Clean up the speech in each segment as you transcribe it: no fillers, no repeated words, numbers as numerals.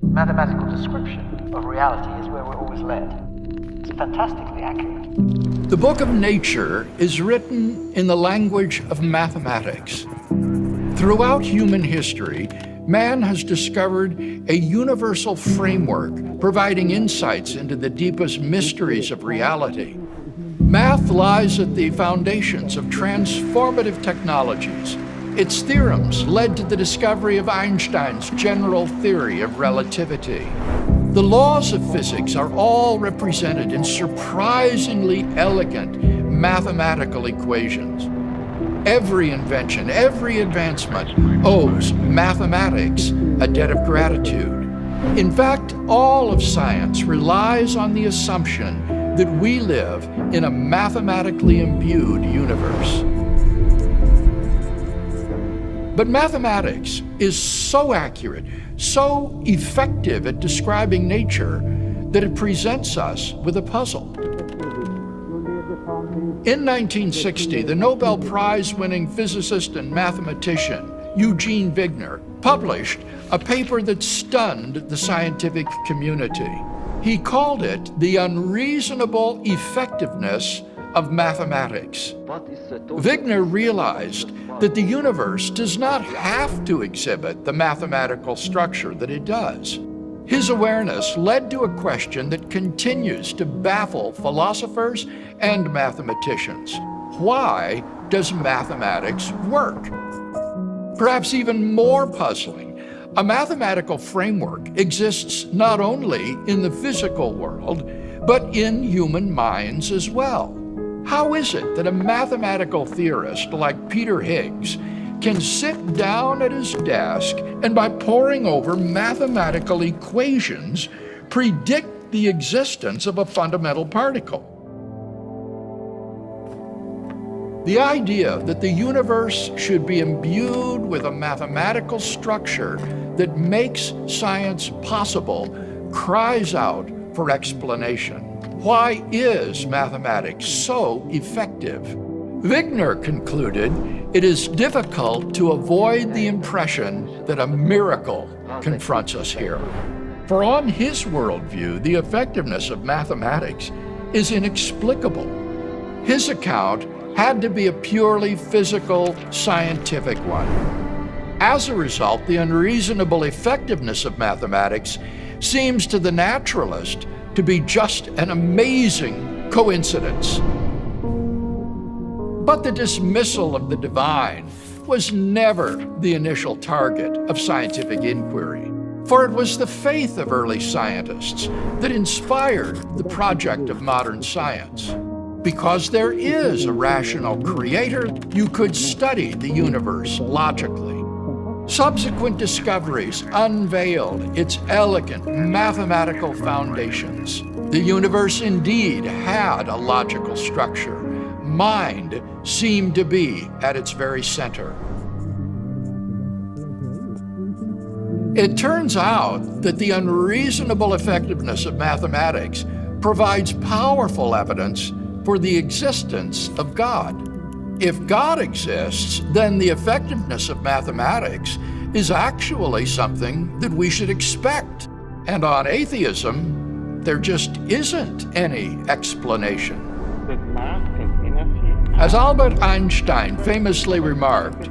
Mathematical description of reality is where we're always led. It's fantastically accurate. The book of nature is written in the language of mathematics. Throughout human history, man has discovered a universal framework providing insights into the deepest mysteries of reality. Math lies at the foundations of transformative technologies. Its theorems led to the discovery of Einstein's general theory of relativity. The laws of physics are all represented in surprisingly elegant mathematical equations. Every invention, every advancement owes mathematics a debt of gratitude. In fact, all of science relies on the assumption that we live in a mathematically imbued universe. But mathematics is so accurate, so effective at describing nature, that it presents us with a puzzle. In 1960, the Nobel Prize-winning physicist and mathematician Eugene Wigner published a paper that stunned the scientific community. He called it the unreasonable effectiveness of mathematics. Wigner realized that the universe does not have to exhibit the mathematical structure that it does. His awareness led to a question that continues to baffle philosophers and mathematicians. Why does mathematics work? Perhaps even more puzzling, a mathematical framework exists not only in the physical world, but in human minds as well. How is it that a mathematical theorist like Peter Higgs can sit down at his desk and by poring over mathematical equations predict the existence of a fundamental particle? The idea that the universe should be imbued with a mathematical structure that makes science possible cries out for explanation. Why is mathematics so effective? Wigner concluded it is difficult to avoid the impression that a miracle confronts us here. For on his worldview, the effectiveness of mathematics is inexplicable. His account had to be a purely physical, scientific one. As a result, the unreasonable effectiveness of mathematics seems to the naturalist to be just an amazing coincidence. But the dismissal of the divine was never the initial target of scientific inquiry, for it was the faith of early scientists that inspired the project of modern science. Because there is a rational creator, you could study the universe logically. Subsequent discoveries unveiled its elegant mathematical foundations. The universe indeed had a logical structure. Mind seemed to be at its very center. It turns out that the unreasonable effectiveness of mathematics provides powerful evidence for the existence of God. If God exists, then the effectiveness of mathematics is actually something that we should expect. And on atheism, there just isn't any explanation. As Albert Einstein famously remarked,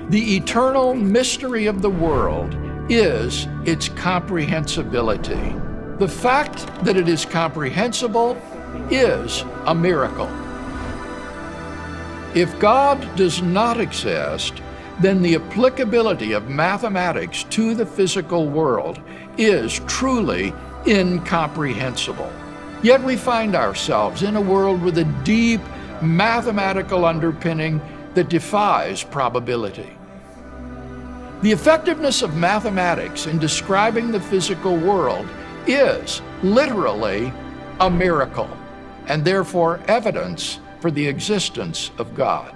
the eternal mystery of the world is its comprehensibility. The fact that it is comprehensible is a miracle. If God does not exist, then the applicability of mathematics to the physical world is truly incomprehensible. Yet we find ourselves in a world with a deep mathematical underpinning that defies probability. The effectiveness of mathematics in describing the physical world is literally a miracle, and therefore evidence for the existence of God.